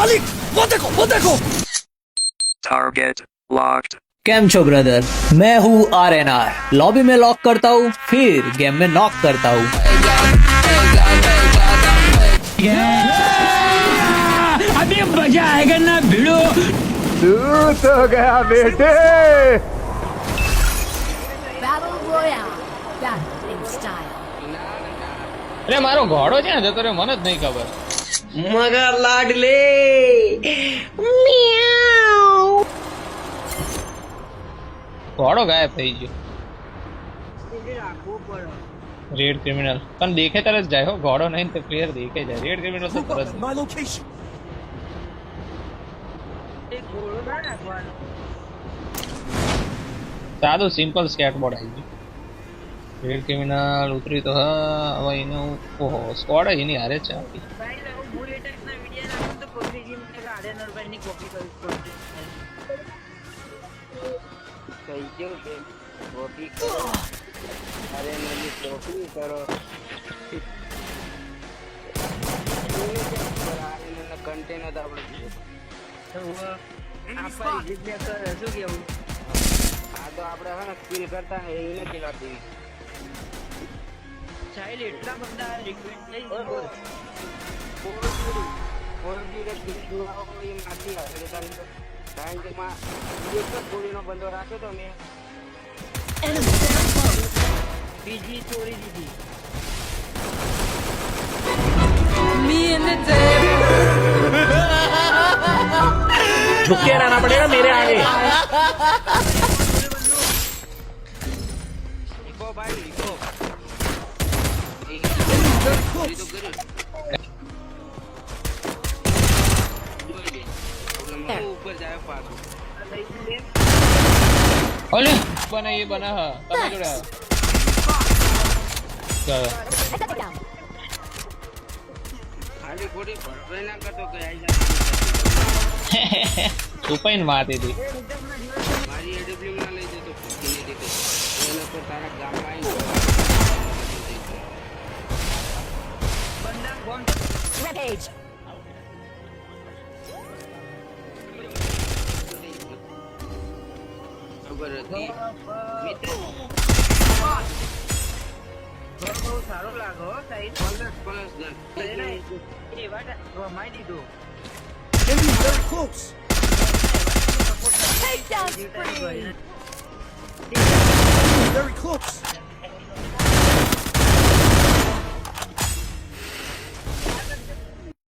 मालिक वो देखो Target locked. कैम छो ब्रदर, मैं हूँ RNR। लॉबी में लॉक करता हूँ, फिर गेम में नॉक करता हूँ। अभी मजा आएगा ना भिड़ो। तू तो गया बेटे। Battle Royale. Battling style. અરે મારો ઘોડો ક્યાં જતો રે મને જ નહીં ખબર. મગર લાડલે ઘોડો ગાયબ થઈ ગયો. રેડ ક્રિમિનલ પણ દેખે તરત જાય હો, ઘોડો નહીં તો પ્લેયર દેખે જાય. રેડ ક્રિમિનલ તો તરત જાય. My location. સાદું સિમ્પલ સ્કેટબોર્ડ આવી ગયું. રેડ ક્રિમિનલ ઉતરી તો હા હવે એનું ઓહો સ્કોડ જ એની હારે જ છે આપી. કન્ટેનર આપણે આ તો આપણે હે ને સ્કિલ કરતા ને એ નથી લાગતી. ચાઈલ્ડ એટલા બધા રિક્વેસ્ટ થઈ ગયો કોઈ બી સ્કિલ એ માથી આવે કારણ કે માં એક જ ગોળીનો બંધો રાખ્યો તો મેં બીજી ચોરી દીધી. झुके रहना पड़ेगा मेरे आगे. ઈકો ભાઈ ઈકો ઉપર જાય પાછું ઓલે બને એ બને હા તમે જોડે આવો. ચાલો ખાલી ખોટી ભરપાઈ ના કરતો કે આઈ જાય છુપાઈને મારતી હતી. મારી એડબ્લ્યુ ના લઈ જતો પૂછીને દેખે એને તો તારા ગામમાં Rampage. ખબર હતી મિત્ર બહુ સારો લાગો સાઈડ પ્લસ ગન એ વાડા રમાઈ દીધો. Enemy very close. Takedown spree. Very close.